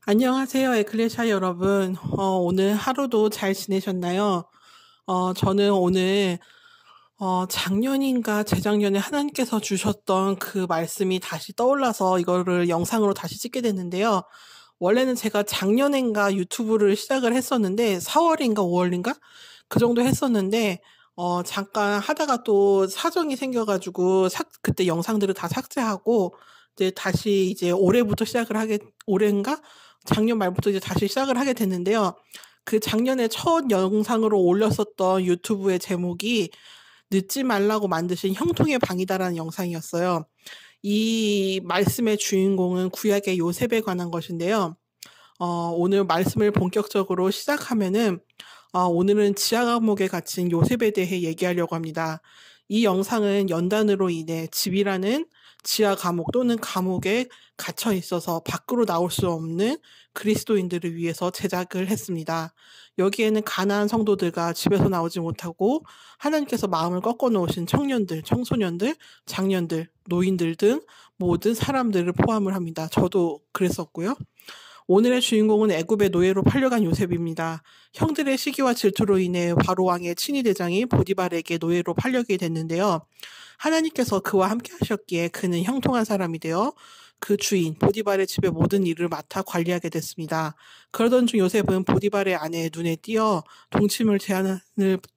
안녕하세요, 에클레시아 여러분. 오늘 하루도 잘 지내셨나요? 저는 오늘, 작년인가 재작년에 하나님께서 주셨던 그 말씀이 다시 떠올라서 이거를 영상으로 다시 찍게 됐는데요. 원래는 제가 작년엔가 유튜브를 시작을 했었는데, 4월인가 5월인가? 그 정도 했었는데, 잠깐 하다가 또 사정이 생겨가지고, 그때 영상들을 다 삭제하고, 이제 다시 이제 올해인가? 작년 말부터 이제 다시 시작을 하게 됐는데요. 그 작년에 첫 영상으로 올렸었던 유튜브의 제목이 늦지 말라고 만드신 형통의 방이다라는 영상이었어요. 이 말씀의 주인공은 구약의 요셉에 관한 것인데요. 오늘 말씀을 본격적으로 시작하면은, 오늘은 지하 감옥에 갇힌 요셉에 대해 얘기하려고 합니다. 이 영상은 연단으로 인해 집이라는 지하 감옥 또는 감옥에 갇혀 있어서 밖으로 나올 수 없는 그리스도인들을 위해서 제작을 했습니다. 여기에는 가난한 성도들과 집에서 나오지 못하고 하나님께서 마음을 꺾어 놓으신 청년들, 청소년들, 장년들, 노인들 등 모든 사람들을 포함을 합니다. 저도 그랬었고요. 오늘의 주인공은 애굽의 노예로 팔려간 요셉입니다. 형들의 시기와 질투로 인해 바로 왕의 친위 대장이 보디발에게 노예로 팔려게 됐는데요. 하나님께서 그와 함께 하셨기에 그는 형통한 사람이 되어 그 주인 보디발의 집의 모든 일을 맡아 관리하게 됐습니다. 그러던 중 요셉은 보디발의 아내의 눈에 띄어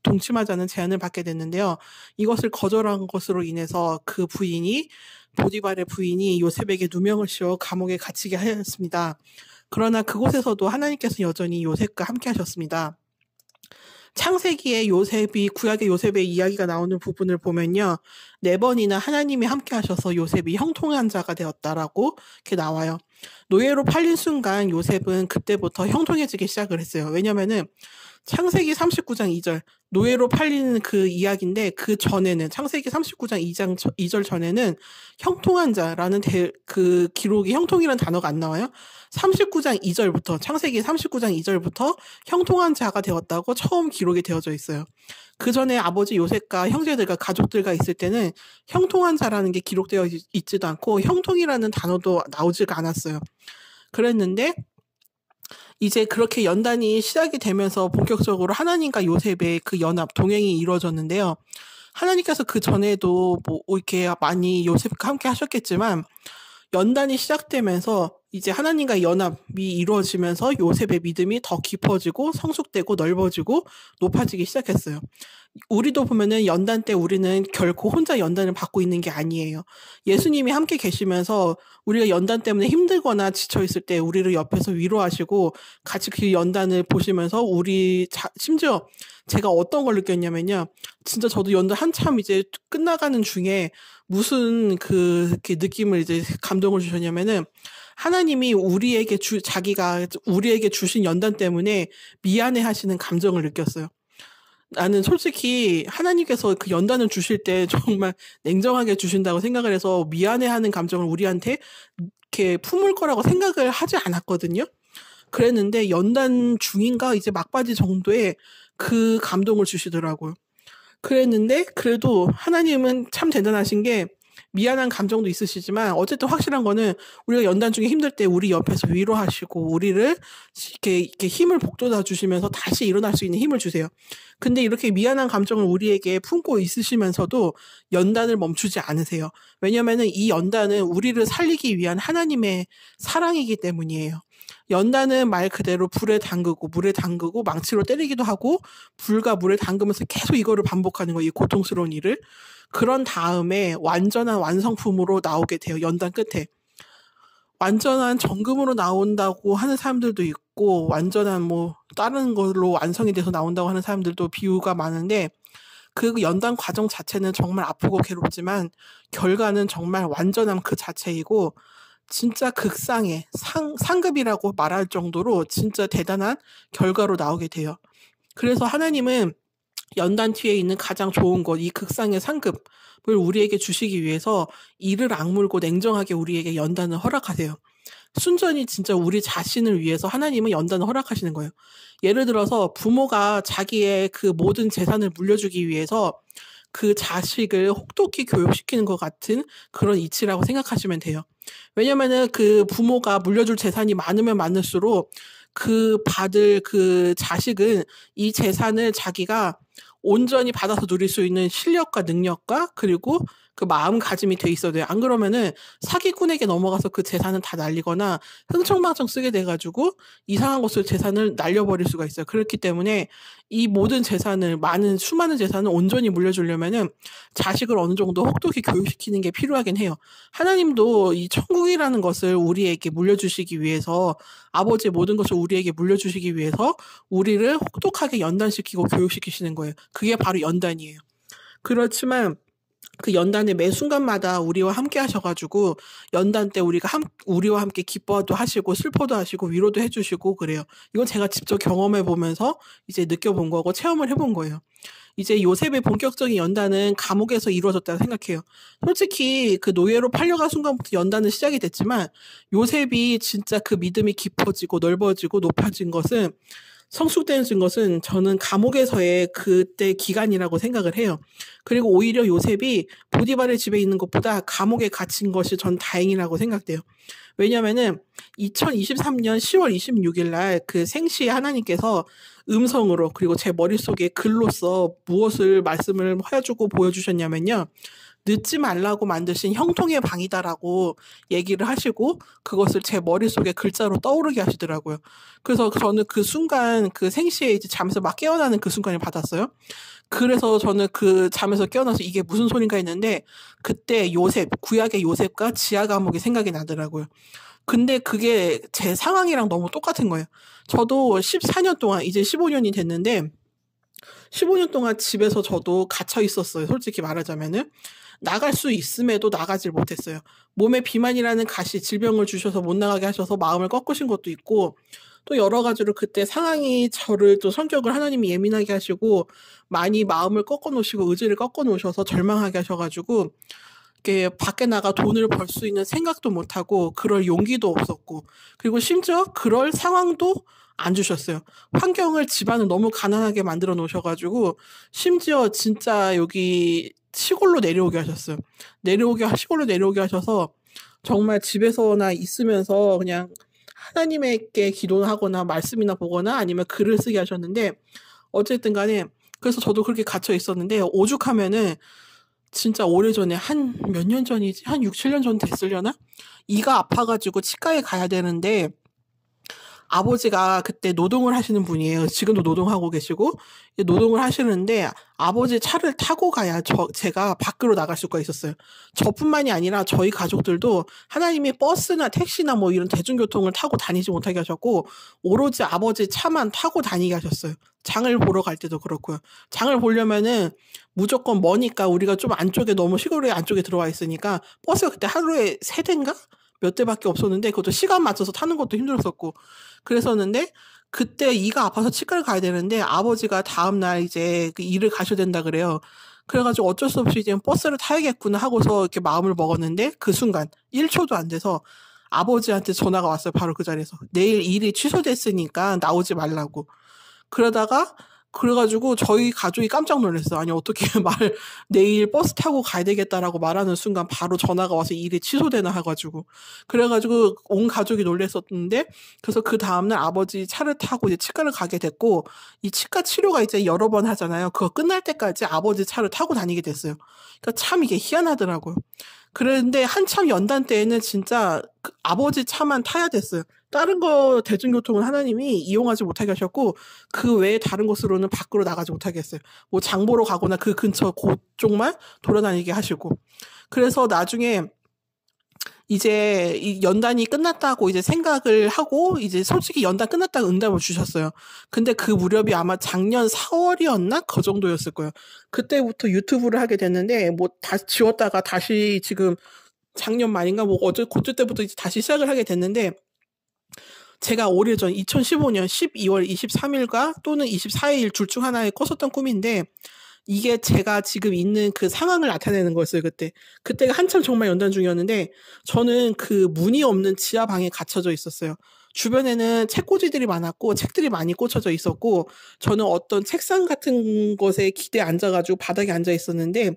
동침하자는 제안을 받게 됐는데요. 이것을 거절한 것으로 인해서 보디발의 부인이 요셉에게 누명을 씌워 감옥에 갇히게 하였습니다. 그러나 그곳에서도 하나님께서 여전히 요셉과 함께 하셨습니다. 창세기에 구약의 요셉의 이야기가 나오는 부분을 보면요. 4번이나 하나님이 함께 하셔서 요셉이 형통한 자가 되었다라고 이렇게 나와요. 노예로 팔린 순간 요셉은 그때부터 형통해지기 시작을 했어요. 왜냐면은 창세기 39장 2절, 노예로 팔리는 그 이야기인데 그 전에는 창세기 39장 2절 전에는 형통한 자라는 그 기록이 형통이라는 단어가 안 나와요. 창세기 39장 2절부터 형통한 자가 되었다고 처음 기록이 되어져 있어요. 그 전에 아버지 요셉과 형제들과 가족들과 있을 때는 형통한 자라는 게 기록되어 있지도 않고 형통이라는 단어도 나오지가 않았어요. 그랬는데 이제 그렇게 연단이 시작이 되면서 본격적으로 하나님과 요셉의 그 연합, 동행이 이루어졌는데요. 하나님께서 그 전에도 이렇게 많이 요셉과 함께 하셨겠지만 연단이 시작되면서 이제 하나님과 연합이 이루어지면서 요셉의 믿음이 더 깊어지고 성숙되고 넓어지고 높아지기 시작했어요. 우리도 보면은 연단 때 우리는 결코 혼자 연단을 받고 있는 게 아니에요. 예수님이 함께 계시면서 우리가 연단 때문에 힘들거나 지쳐있을 때 우리를 옆에서 위로하시고 같이 그 연단을 보시면서 심지어 제가 어떤 걸 느꼈냐면요. 진짜 저도 연단 한참 이제 끝나가는 중에 무슨 이렇게 느낌을 이제 감동을 주셨냐면은 하나님이 자기가 우리에게 주신 연단 때문에 미안해 하시는 감정을 느꼈어요. 나는 솔직히 하나님께서 그 연단을 주실 때 정말 냉정하게 주신다고 생각을 해서 미안해하는 감정을 우리한테 이렇게 품을 거라고 생각을 하지 않았거든요. 그랬는데 연단 중인가 이제 막바지 정도에 그 감동을 주시더라고요. 그랬는데 그래도 하나님은 참 대단하신 게 미안한 감정도 있으시지만 어쨌든 확실한 거는 우리가 연단 중에 힘들 때 우리 옆에서 위로하시고 우리를 이렇게 힘을 북돋아 주시면서 다시 일어날 수 있는 힘을 주세요. 근데 이렇게 미안한 감정을 우리에게 품고 있으시면서도 연단을 멈추지 않으세요. 왜냐면은 이 연단은 우리를 살리기 위한 하나님의 사랑이기 때문이에요. 연단은 말 그대로 물에 담그고 망치로 때리기도 하고 불과 물에 담그면서 계속 이거를 반복하는 거예요. 이 고통스러운 일을. 그런 다음에 완전한 완성품으로 나오게 돼요. 연단 끝에. 완전한 정금으로 나온다고 하는 사람들도 있고 완전한 다른 걸로 완성이 돼서 나온다고 하는 사람들도 비유가 많은데 그 연단 과정 자체는 정말 아프고 괴롭지만 결과는 정말 완전함 그 자체이고 진짜 극상의 상급이라고 말할 정도로 진짜 대단한 결과로 나오게 돼요. 그래서 하나님은 연단 뒤에 있는 가장 좋은 것, 이 극상의 상급을 우리에게 주시기 위해서 이를 악물고 냉정하게 우리에게 연단을 허락하세요. 순전히 진짜 우리 자신을 위해서 하나님은 연단을 허락하시는 거예요. 예를 들어서 부모가 자기의 그 모든 재산을 물려주기 위해서 그 자식을 혹독히 교육시키는 것 같은 그런 이치라고 생각하시면 돼요. 왜냐면은 그 부모가 물려줄 재산이 많으면 많을수록 그 받을 그 자식은 이 재산을 자기가 온전히 받아서 누릴 수 있는 실력과 능력과 그리고 그 마음가짐이 돼 있어야 돼요. 안 그러면은 사기꾼에게 넘어가서 그 재산은 다 날리거나 흥청망청 쓰게 돼가지고 이상한 것을 재산을 날려버릴 수가 있어요. 그렇기 때문에 이 모든 재산을 수많은 재산을 온전히 물려주려면은 자식을 어느 정도 혹독히 교육시키는 게 필요하긴 해요. 하나님도 이 천국이라는 것을 우리에게 물려주시기 위해서 아버지의 모든 것을 우리에게 물려주시기 위해서 우리를 혹독하게 연단시키고 교육시키시는 거예요. 그게 바로 연단이에요. 그렇지만 그 연단의 매 순간마다 우리와 함께 하셔가지고 연단 때 우리와 함께 기뻐도 하시고 슬퍼도 하시고 위로도 해주시고 그래요. 이건 제가 직접 경험해 보면서 이제 느껴본 거고 체험을 해본 거예요. 이제 요셉의 본격적인 연단은 감옥에서 이루어졌다고 생각해요. 솔직히 그 노예로 팔려간 순간부터 연단은 시작이 됐지만 요셉이 진짜 그 믿음이 깊어지고 넓어지고 높아진 것은 성숙된 것은 저는 감옥에서의 그때 기간이라고 생각을 해요. 그리고 오히려 요셉이 보디발의 집에 있는 것보다 감옥에 갇힌 것이 전 다행이라고 생각돼요. 왜냐면은 2023년 10월 26일 날 그 생시에 하나님께서 음성으로 그리고 제 머릿속에 글로써 무엇을 말씀을 해주고 보여주셨냐면요. 늦지 말라고 만드신 형통의 방이다라고 얘기를 하시고 그것을 제 머릿속에 글자로 떠오르게 하시더라고요. 그래서 저는 그 순간 그 생시에 이제 잠에서 막 깨어나는 그 순간을 받았어요. 그래서 저는 그 잠에서 깨어나서 이게 무슨 소린가 했는데 그때 구약의 요셉과 지하 감옥이 생각이 나더라고요. 근데 그게 제 상황이랑 너무 똑같은 거예요. 저도 14년 동안 이제 15년이 됐는데 15년 동안 집에서 저도 갇혀 있었어요. 솔직히 말하자면은. 나갈 수 있음에도 나가질 못했어요. 몸에 비만이라는 질병을 주셔서 못 나가게 하셔서 마음을 꺾으신 것도 있고, 또 여러 가지로 그때 상황이 저를 또 성격을 하나님이 예민하게 하시고, 많이 마음을 꺾어 놓으시고, 의지를 꺾어 놓으셔서 절망하게 하셔가지고, 이렇게 밖에 나가 돈을 벌 수 있는 생각도 못하고, 그럴 용기도 없었고, 그리고 심지어 그럴 상황도 안 주셨어요. 집안을 너무 가난하게 만들어 놓으셔가지고, 심지어 진짜 여기 시골로 내려오게 하셨어요. 시골로 내려오게 하셔서 정말 집에서나 있으면서 그냥 하나님께 기도를 하거나 말씀이나 보거나 아니면 글을 쓰게 하셨는데 어쨌든 간에 그래서 저도 그렇게 갇혀 있었는데 오죽하면은 진짜 오래전에 한 몇 년 전이지? 한 6, 7년 전 됐으려나? 이가 아파가지고 치과에 가야 되는데 아버지가 그때 노동을 하시는 분이에요. 지금도 노동하고 계시고 노동을 하시는데 아버지 차를 타고 가야 제가 밖으로 나갈 수가 있었어요. 저뿐만이 아니라 저희 가족들도 하나님이 버스나 택시나 뭐 이런 대중교통을 타고 다니지 못하게 하셨고 오로지 아버지 차만 타고 다니게 하셨어요. 장을 보러 갈 때도 그렇고요. 장을 보려면은 무조건 머니까 우리가 좀 안쪽에 너무 시골의 안쪽에 들어와 있으니까 버스가 그때 하루에 3대인가? 몇 대밖에 없었는데 그것도 시간 맞춰서 타는 것도 힘들었었고 그랬었는데 그때 이가 아파서 치과를 가야 되는데 아버지가 다음날 이제 그 일을 가셔야 된다 그래요. 그래가지고 어쩔 수 없이 이제 버스를 타야겠구나 하고서 이렇게 마음을 먹었는데 그 순간 1초도 안 돼서 아버지한테 전화가 왔어요. 바로 그 자리에서. 내일 일이 취소됐으니까 나오지 말라고. 그래가지고 저희 가족이 깜짝 놀랐어요. 아니 어떻게 내일 버스 타고 가야 되겠다라고 말하는 순간 바로 전화가 와서 일이 취소되나 해가지고 그래가지고 온 가족이 놀랐었는데 그래서 그 다음날 아버지 차를 타고 이제 치과를 가게 됐고 이 치과 치료가 이제 여러 번 하잖아요. 그거 끝날 때까지 아버지 차를 타고 다니게 됐어요. 그러니까 참 이게 희한하더라고요. 그런데 한참 연단 때에는 진짜 그 아버지 차만 타야 됐어요. 다른 거 대중교통은 하나님이 이용하지 못하게 하셨고 그 외에 다른 곳으로는 밖으로 나가지 못하게 했어요. 뭐 장 보러 가거나 그 근처 그쪽만 돌아다니게 하시고 그래서 나중에 이제 이 연단이 끝났다고 이제 생각을 하고 이제 솔직히 연단 끝났다고 응답을 주셨어요. 근데 그 무렵이 아마 작년 4월이었나? 그 정도였을 거예요. 그때부터 유튜브를 하게 됐는데 뭐 다시 지웠다가 다시 지금 작년 말인가 뭐 그때 때부터 이제 다시 시작을 하게 됐는데 제가 오래전 2015년 12월 23일과 또는 24일 둘 중 하나에 꿨었던 꿈인데 이게 제가 지금 있는 그 상황을 나타내는 거였어요, 그때. 그때가 한참 정말 연단 중이었는데 저는 그 문이 없는 지하방에 갇혀져 있었어요. 주변에는 책꽂이들이 많았고 책들이 많이 꽂혀져 있었고 저는 어떤 책상 같은 것에 기대에 앉아가지고 바닥에 앉아 있었는데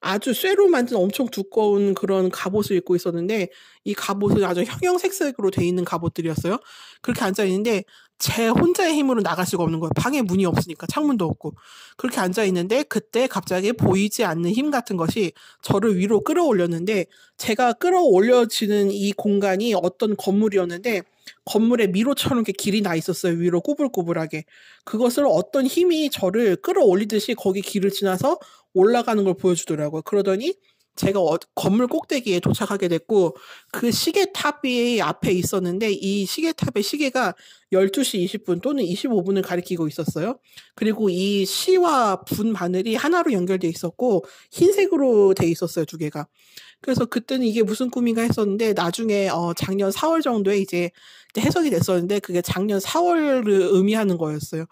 아주 쇠로 만든 엄청 두꺼운 그런 갑옷을 입고 있었는데 이 갑옷은 아주 형형색색으로 돼 있는 갑옷들이었어요. 그렇게 앉아 있는데 제 혼자의 힘으로 나갈 수가 없는 거예요. 방에 문이 없으니까 창문도 없고. 그렇게 앉아 있는데 그때 갑자기 보이지 않는 힘 같은 것이 저를 위로 끌어올렸는데 제가 끌어올려지는 이 공간이 어떤 건물이었는데 건물에 미로처럼 이렇게 길이 나 있었어요. 위로 꾸불꾸불하게. 그것을 어떤 힘이 저를 끌어올리듯이 거기 길을 지나서 올라가는 걸 보여주더라고요. 그러더니 제가 건물 꼭대기에 도착하게 됐고 그 시계탑이 앞에 있었는데 이 시계탑의 시계가 12시 20분 또는 25분을 가리키고 있었어요. 그리고 이 시와 분 바늘이 하나로 연결돼 있었고 흰색으로 돼 있었어요, 두 개가. 그래서 그때는 이게 무슨 꿈인가 했었는데 나중에 작년 4월 정도에 이제 해석이 됐었는데 그게 작년 4월을 의미하는 거였어요.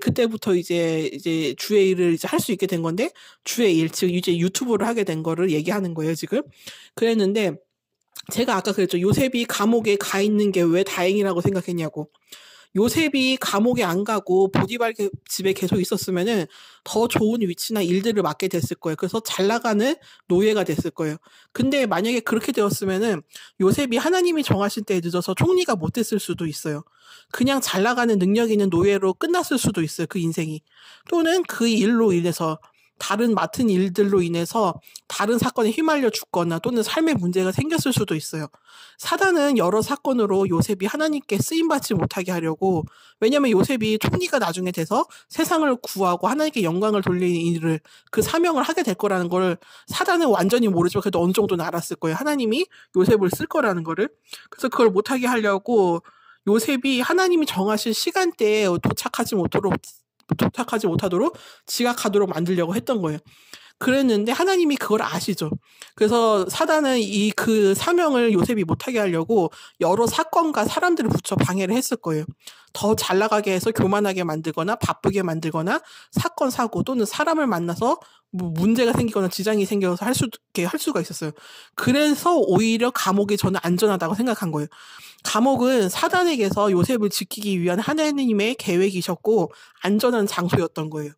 그때부터 이제 주의 일을 이제 할 수 있게 된 건데 주의 일, 즉 이제 유튜브를 하게 된 거를 얘기하는 거예요, 지금. 그랬는데 제가 아까 그랬죠. 요셉이 감옥에 가 있는 게 왜 다행이라고 생각했냐고. 요셉이 감옥에 안 가고 보디발 집에 계속 있었으면은 더 좋은 위치나 일들을 맡게 됐을 거예요. 그래서 잘 나가는 노예가 됐을 거예요. 근데 만약에 그렇게 되었으면은 요셉이 하나님이 정하신 때에 늦어서 총리가 못 됐을 수도 있어요. 그냥 잘 나가는 능력 있는 노예로 끝났을 수도 있어요. 그 인생이. 또는 그 일로 인해서 다른 맡은 일들로 인해서 다른 사건에 휘말려 죽거나 또는 삶의 문제가 생겼을 수도 있어요. 사단은 여러 사건으로 요셉이 하나님께 쓰임받지 못하게 하려고 왜냐하면 요셉이 총리가 나중에 돼서 세상을 구하고 하나님께 영광을 돌리는 일을 그 사명을 하게 될 거라는 걸 사단은 완전히 모르지만 그래도 어느 정도는 알았을 거예요. 하나님이 요셉을 쓸 거라는 거를. 그래서 그걸 못하게 하려고 요셉이 하나님이 정하신 시간대에 도착하지 못하도록 지각하도록 만들려고 했던 거예요. 그랬는데 하나님이 그걸 아시죠. 그래서 사단은 그 사명을 요셉이 못하게 하려고 여러 사건과 사람들을 붙여 방해를 했을 거예요. 더 잘 나가게 해서 교만하게 만들거나 바쁘게 만들거나 사건 사고 또는 사람을 만나서 뭐 문제가 생기거나 지장이 생겨서 할 수가 있었어요. 그래서 오히려 감옥이 저는 안전하다고 생각한 거예요. 감옥은 사단에게서 요셉을 지키기 위한 하나님의 계획이셨고 안전한 장소였던 거예요.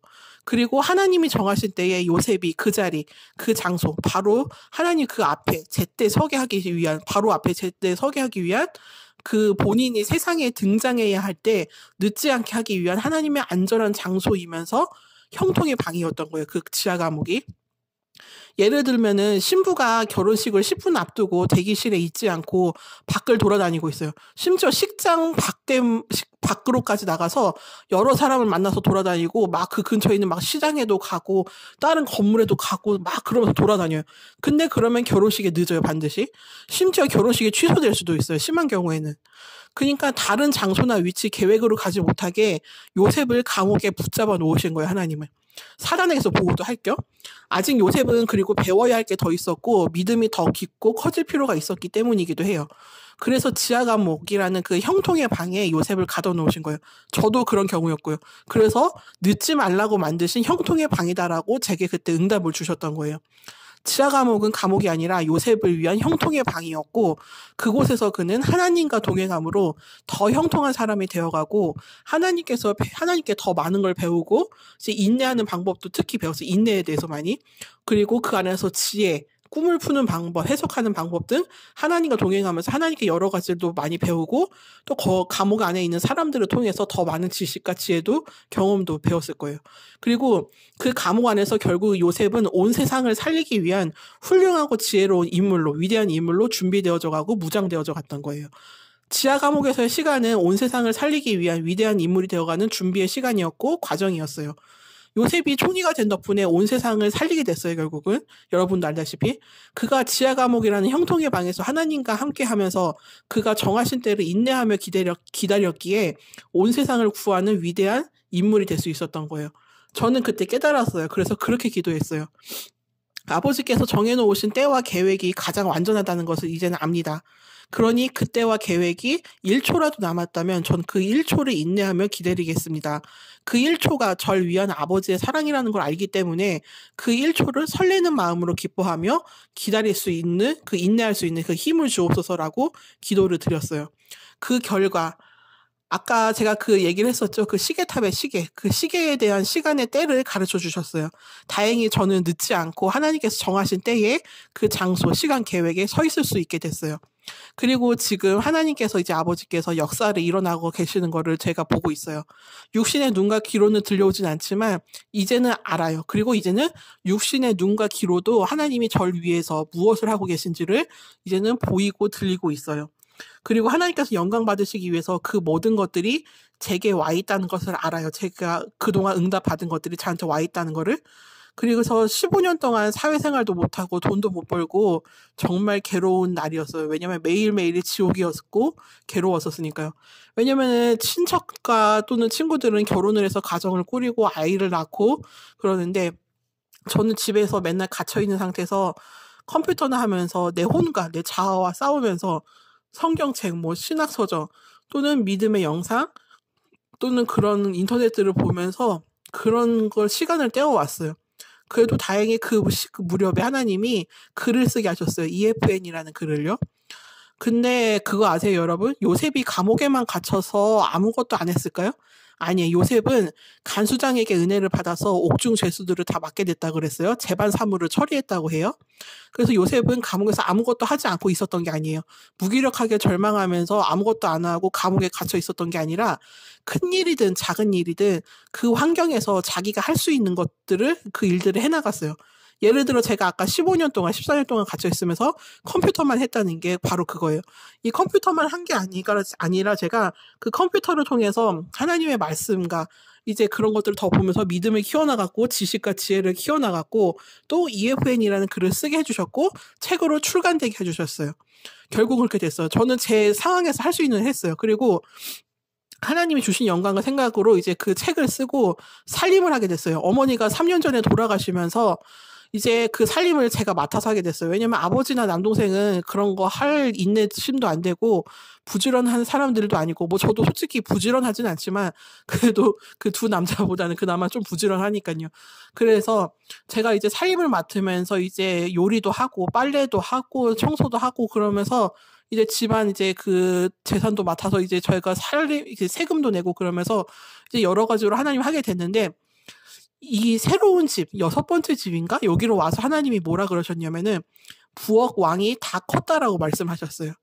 그리고 하나님이 정하실 때에 요셉이 그 자리, 그 장소, 바로 하나님 그 앞에 제때 서게 하기 위한, 바로 앞에 제때 서게 하기 위한 그 본인이 세상에 등장해야 할 때 늦지 않게 하기 위한 하나님의 안전한 장소이면서 형통의 방이었던 거예요. 그 지하 감옥이. 예를 들면은 신부가 결혼식을 10분 앞두고 대기실에 있지 않고 밖을 돌아다니고 있어요. 심지어 식장 밖으로까지 나가서 여러 사람을 만나서 돌아다니고 막 그 근처에 있는 막 시장에도 가고 다른 건물에도 가고 막 그러면서 돌아다녀요. 근데 그러면 결혼식에 늦어요, 반드시. 심지어 결혼식이 취소될 수도 있어요, 심한 경우에는. 그러니까 다른 장소나 위치 계획으로 가지 못하게 요셉을 감옥에 붙잡아 놓으신 거예요, 하나님을. 사단에게서 보호도 할 겸. 아직 요셉은 그리고 배워야 할 게 더 있었고 믿음이 더 깊고 커질 필요가 있었기 때문이기도 해요. 그래서 지하 감옥이라는 그 형통의 방에 요셉을 가둬놓으신 거예요. 저도 그런 경우였고요. 그래서 늦지 말라고 만드신 형통의 방이다라고 제게 그때 응답을 주셨던 거예요. 지하 감옥은 감옥이 아니라 요셉을 위한 형통의 방이었고 그곳에서 그는 하나님과 동행함으로 더 형통한 사람이 되어가고 하나님께 더 많은 걸 배우고 이제 인내하는 방법도 특히 배웠어요. 인내에 대해서 많이. 그리고 그 안에서 지혜, 꿈을 푸는 방법, 해석하는 방법 등 하나님과 동행하면서 하나님께 여러 가지도 많이 배우고 또 감옥 안에 있는 사람들을 통해서 더 많은 지식과 지혜도 경험도 배웠을 거예요. 그리고 그 감옥 안에서 결국 요셉은 온 세상을 살리기 위한 훌륭하고 지혜로운 인물로, 위대한 인물로 준비되어져 가고 무장되어져 갔던 거예요. 지하 감옥에서의 시간은 온 세상을 살리기 위한 위대한 인물이 되어가는 준비의 시간이었고 과정이었어요. 요셉이 총리가 된 덕분에 온 세상을 살리게 됐어요, 결국은. 여러분도 알다시피. 그가 지하 감옥이라는 형통의 방에서 하나님과 함께 하면서 그가 정하신 때를 인내하며 기다렸기에 온 세상을 구하는 위대한 인물이 될 수 있었던 거예요. 저는 그때 깨달았어요. 그래서 그렇게 기도했어요. 아버지께서 정해놓으신 때와 계획이 가장 완전하다는 것을 이제는 압니다. 그러니 그때와 계획이 1초라도 남았다면 전 그 1초를 인내하며 기다리겠습니다. 그 1초가 절 위한 아버지의 사랑이라는 걸 알기 때문에 그 1초를 설레는 마음으로 기뻐하며 기다릴 수 있는, 인내할 수 있는 그 힘을 주옵소서라고 기도를 드렸어요. 그 결과 아까 제가 그 얘기를 했었죠. 그 시계탑의 시계, 그 시계에 대한 시간의 때를 가르쳐 주셨어요. 다행히 저는 늦지 않고 하나님께서 정하신 때에 그 장소, 시간 계획에 서 있을 수 있게 됐어요. 그리고 지금 하나님께서 이제 아버지께서 역사를 일어나고 계시는 거를 제가 보고 있어요. 육신의 눈과 귀로는 들려오진 않지만 이제는 알아요. 그리고 이제는 육신의 눈과 귀로도 하나님이 절 위해서 무엇을 하고 계신지를 이제는 보이고 들리고 있어요. 그리고 하나님께서 영광 받으시기 위해서 그 모든 것들이 제게 와 있다는 것을 알아요. 제가 그동안 응답 받은 것들이 저한테 와 있다는 거를. 그리고서 15년 동안 사회생활도 못하고 돈도 못 벌고 정말 괴로운 날이었어요. 왜냐면 매일매일이 지옥이었고 괴로웠었으니까요. 왜냐면은 친척과 또는 친구들은 결혼을 해서 가정을 꾸리고 아이를 낳고 그러는데 저는 집에서 맨날 갇혀있는 상태에서 컴퓨터나 하면서 내 혼과 내 자아와 싸우면서 성경책, 뭐 신학서적 또는 믿음의 영상 또는 그런 인터넷들을 보면서 그런 걸 시간을 때워왔어요. 그래도 다행히 그 무렵에 하나님이 글을 쓰게 하셨어요. EFN이라는 글을요. 근데 그거 아세요, 여러분? 요셉이 감옥에만 갇혀서 아무것도 안 했을까요? 아니에요. 요셉은 간수장에게 은혜를 받아서 옥중 죄수들을 다 맡게 됐다 그랬어요. 재반 사무를 처리했다고 해요. 그래서 요셉은 감옥에서 아무것도 하지 않고 있었던 게 아니에요. 무기력하게 절망하면서 아무것도 안 하고 감옥에 갇혀 있었던 게 아니라 큰 일이든 작은 일이든 그 환경에서 자기가 할 수 있는 것들을 그 일들을 해나갔어요. 예를 들어 제가 아까 15년 동안, 14년 동안 갇혀 있으면서 컴퓨터만 했다는 게 바로 그거예요. 이 컴퓨터만 한 게 아니라 제가 그 컴퓨터를 통해서 하나님의 말씀과 이제 그런 것들을 더 보면서 믿음을 키워나갔고 지식과 지혜를 키워나갔고 또 EFN이라는 글을 쓰게 해주셨고 책으로 출간되게 해주셨어요. 결국 그렇게 됐어요. 저는 제 상황에서 할 수 있는 일 했어요. 그리고 하나님이 주신 영광과 생각으로 이제 그 책을 쓰고 살림을 하게 됐어요. 어머니가 3년 전에 돌아가시면서 이제 그 살림을 제가 맡아서 하게 됐어요. 왜냐면 아버지나 남동생은 그런 거 할 인내심도 안 되고 부지런한 사람들도 아니고 뭐 저도 솔직히 부지런하진 않지만 그래도 그 두 남자보다는 그나마 좀 부지런하니까요. 그래서 제가 이제 살림을 맡으면서 이제 요리도 하고 빨래도 하고 청소도 하고 그러면서 이제 집안 이제 그 재산도 맡아서 이제 저희가 이제 세금도 내고 그러면서 이제 여러 가지로 하나님 하게 됐는데 이 새로운 집, 6번째 집인가? 여기로 와서 하나님이 뭐라 그러셨냐면은 부엌 왕이 다 컸다라고 말씀하셨어요.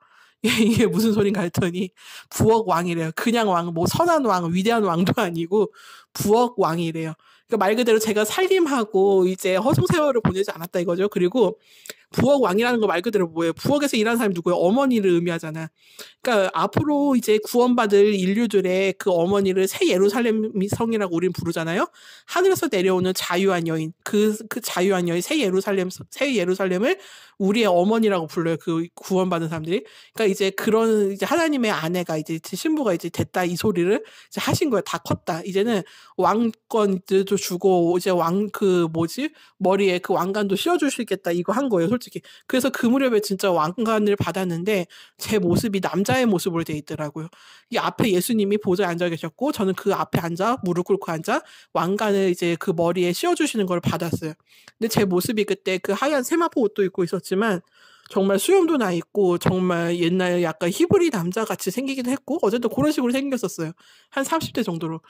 이게 무슨 소린가 했더니 부엌 왕이래요. 그냥 왕, 뭐 선한 왕, 위대한 왕도 아니고 부엌 왕이래요. 그러니까 말 그대로 제가 살림하고 이제 허송세월을 보내지 않았다 이거죠. 그리고 부엌 왕이라는 거 말 그대로 뭐예요? 부엌에서 일하는 사람이 누구예요? 어머니를 의미하잖아. 그러니까 앞으로 이제 구원받을 인류들의 그 어머니를 새 예루살렘 성이라고 우린 부르잖아요. 하늘에서 내려오는 자유한 여인, 그 자유한 여인 새 예루살렘을 우리의 어머니라고 불러요. 그 구원받은 사람들이. 그러니까 이제 그런 이제 하나님의 아내가 이제 신부가 이제 됐다 이 소리를 이제 하신 거예요. 다 컸다. 이제는 왕권도 주고 이제 머리에 그 왕관도 씌워주시겠다 이거 한 거예요. 솔직히. 그래서 그 무렵에 진짜 왕관을 받았는데 제 모습이 남자의 모습으로 돼 있더라고요. 이 앞에 예수님이 보좌에 앉아 계셨고 저는 그 앞에 앉아 무릎 꿇고 앉아 왕관을 이제 그 머리에 씌워주시는 걸 받았어요. 근데 제 모습이 그때 그 하얀 세마포 옷도 입고 있었지만 정말 수염도 나 있고 정말 옛날 약간 히브리 남자 같이 생기기도 했고 어쨌든 그런 식으로 생겼었어요. 한 30대 정도로.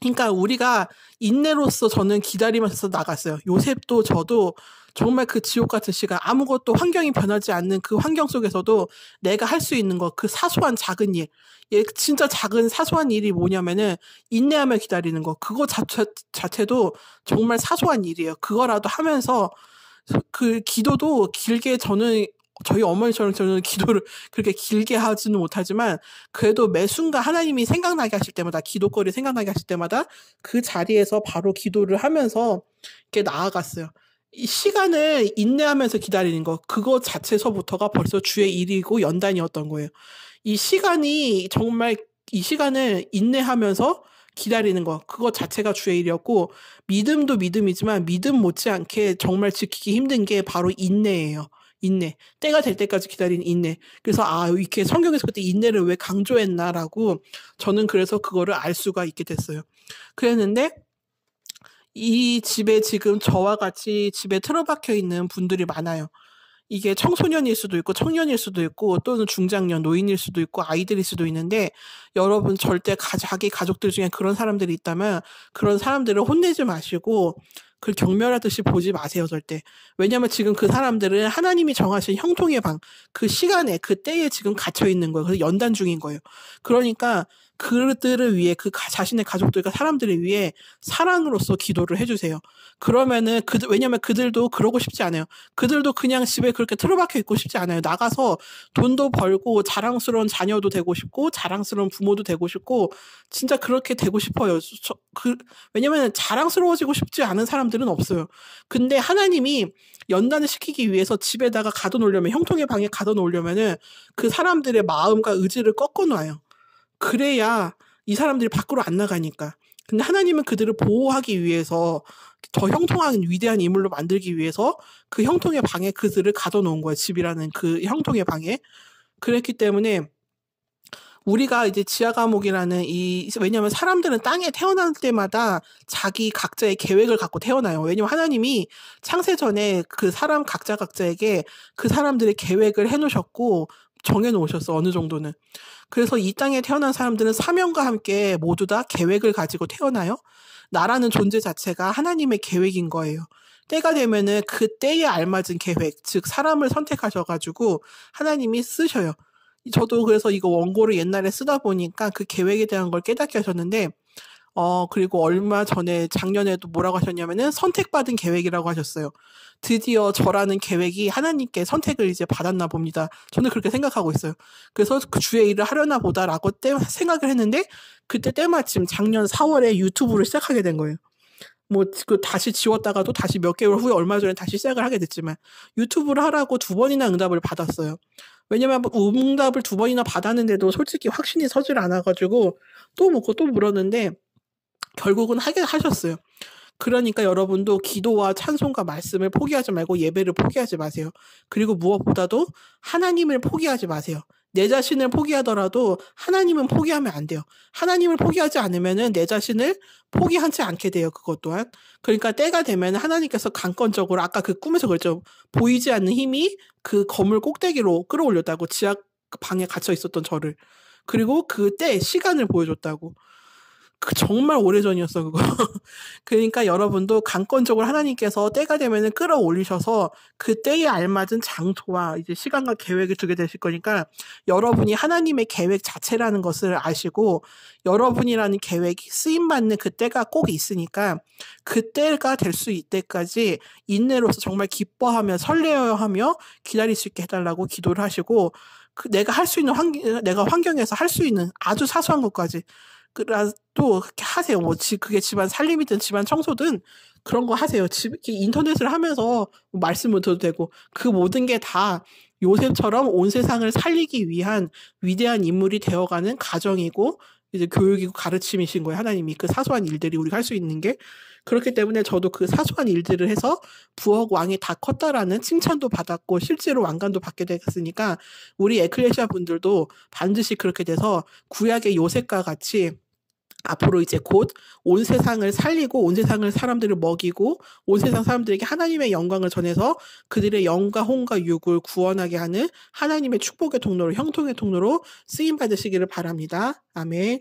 그러니까 우리가 인내로서 저는 기다리면서 나갔어요. 요셉도 저도 정말 그 지옥 같은 시간 아무것도 환경이 변하지 않는 그 환경 속에서도 내가 할 수 있는 것 그 사소한 작은 일 진짜 작은 사소한 일이 뭐냐면은 인내하며 기다리는 거 그거 자체도 정말 사소한 일이에요. 그거라도 하면서 그 기도도 길게 저희 어머니처럼 저는 기도를 그렇게 길게 하지는 못하지만 그래도 매 순간 하나님이 생각나게 하실 때마다 기도거리 생각나게 하실 때마다 그 자리에서 바로 기도를 하면서 이렇게 나아갔어요. 이 시간을 인내하면서 기다리는 거 그거 자체서부터가 벌써 주의 일이고 연단이었던 거예요. 이 시간을 인내하면서 기다리는 거 그거 자체가 주의 일이었고 믿음도 믿음이지만 믿음 못지않게 정말 지키기 힘든 게 바로 인내예요. 인내. 때가 될 때까지 기다리는 인내. 그래서 이렇게 성경에서 그때 인내를 왜 강조했나라고 저는 그래서 그거를 알 수가 있게 됐어요. 그랬는데 이 집에 지금 저와 같이 집에 틀어박혀 있는 분들이 많아요. 이게 청소년일 수도 있고 청년일 수도 있고 또는 중장년, 노인일 수도 있고 아이들일 수도 있는데 여러분 절대 자기 가족들 중에 그런 사람들이 있다면 그런 사람들을 혼내지 마시고 그걸 경멸하듯이 보지 마세요, 절대. 왜냐면 지금 그 사람들은 하나님이 정하신 형통의 방, 그 시간에, 그 때에 지금 갇혀 있는 거예요. 그래서 연단 중인 거예요. 그러니까 그들을 위해, 자신의 가족들과 사람들을 위해 사랑으로서 기도를 해주세요. 그러면은, 왜냐면 그들도 그러고 싶지 않아요. 그들도 그냥 집에 그렇게 틀어박혀 있고 싶지 않아요. 나가서 돈도 벌고 자랑스러운 자녀도 되고 싶고, 자랑스러운 부모도 되고 싶고, 진짜 그렇게 되고 싶어요. 왜냐면 자랑스러워지고 싶지 않은 사람들은 없어요. 근데 하나님이 연단을 시키기 위해서 집에다가 가둬놓으려면, 형통의 방에 가둬놓으려면은 그 사람들의 마음과 의지를 꺾어놔요. 그래야 이 사람들이 밖으로 안 나가니까. 근데 하나님은 그들을 보호하기 위해서 더 형통한 위대한 인물로 만들기 위해서 그 형통의 방에 그들을 가둬놓은 거예요. 집이라는 그 형통의 방에. 그랬기 때문에 우리가 이제 지하 감옥이라는 왜냐면 사람들은 땅에 태어날 때마다 자기 각자의 계획을 갖고 태어나요. 왜냐면 하나님이 창세 전에 그 사람 각자에게 그 사람들의 계획을 해놓으셨고 정해놓으셨어, 어느 정도는. 그래서 이 땅에 태어난 사람들은 사명과 함께 모두 다 계획을 가지고 태어나요. 나라는 존재 자체가 하나님의 계획인 거예요. 때가 되면은 그 때에 알맞은 계획, 즉 사람을 선택하셔가지고 하나님이 쓰셔요. 저도 그래서 이거 원고를 옛날에 쓰다 보니까 그 계획에 대한 걸 깨닫게 하셨는데, 그리고 얼마 전에 작년에도 뭐라고 하셨냐면은 선택받은 계획이라고 하셨어요. 드디어 저라는 계획이 하나님께 선택을 이제 받았나 봅니다. 저는 그렇게 생각하고 있어요. 그래서 그 주의 일을 하려나 보다라고 생각을 했는데, 그때 때마침 작년 4월에 유튜브를 시작하게 된 거예요. 다시 지웠다가도 다시 몇 개월 후에 얼마 전에 다시 시작을 하게 됐지만, 유튜브를 하라고 2번이나 응답을 받았어요. 왜냐면 응답을 2번이나 받았는데도 솔직히 확신이 서질 않아가지고 또 묻고 또 물었는데 결국은 하게 하셨어요. 그러니까 여러분도 기도와 찬송과 말씀을 포기하지 말고 예배를 포기하지 마세요. 그리고 무엇보다도 하나님을 포기하지 마세요. 내 자신을 포기하더라도 하나님은 포기하면 안 돼요. 하나님을 포기하지 않으면은 내 자신을 포기하지 않게 돼요. 그것 또한. 그러니까 때가 되면 하나님께서 강권적으로 아까 그 꿈에서 그랬죠. 보이지 않는 힘이 그 건물 꼭대기로 끌어올렸다고. 지하 방에 갇혀 있었던 저를. 그리고 그때 시간을 보여줬다고. 정말 오래전이었어, 그거. 그러니까 여러분도 강권적으로 하나님께서 때가 되면은 끌어올리셔서 그 때에 알맞은 장소와 이제 시간과 계획을 두게 되실 거니까 여러분이 하나님의 계획 자체라는 것을 아시고 여러분이라는 계획이 쓰임받는 그 때가 꼭 있으니까 그 때가 될 수 있때까지 인내로서 정말 기뻐하며 설레어하며 기다릴 수 있게 해달라고 기도를 하시고 내가 할 수 있는 내가 환경에서 할 수 있는 아주 사소한 것까지 또 그렇게 하세요. 그게 집안 살림이든 집안 청소든 그런 거 하세요. 인터넷을 하면서 말씀을 들어도 되고 그 모든 게 다 요셉처럼 온 세상을 살리기 위한 위대한 인물이 되어가는 가정이고 이제 교육이고 가르침이신 거예요. 하나님이 그 사소한 일들이 우리가 할 수 있는 게. 그렇기 때문에 저도 그 사소한 일들을 해서 부엌 왕이 다 컸다라는 칭찬도 받았고 실제로 왕관도 받게 됐으니까 우리 에클레시아 분들도 반드시 그렇게 돼서 구약의 요셉과 같이 앞으로 이제 곧 온 세상을 살리고 온 세상을 사람들을 먹이고 온 세상 사람들에게 하나님의 영광을 전해서 그들의 영과 혼과 육을 구원하게 하는 하나님의 축복의 통로로 형통의 통로로 쓰임 받으시기를 바랍니다. 아멘.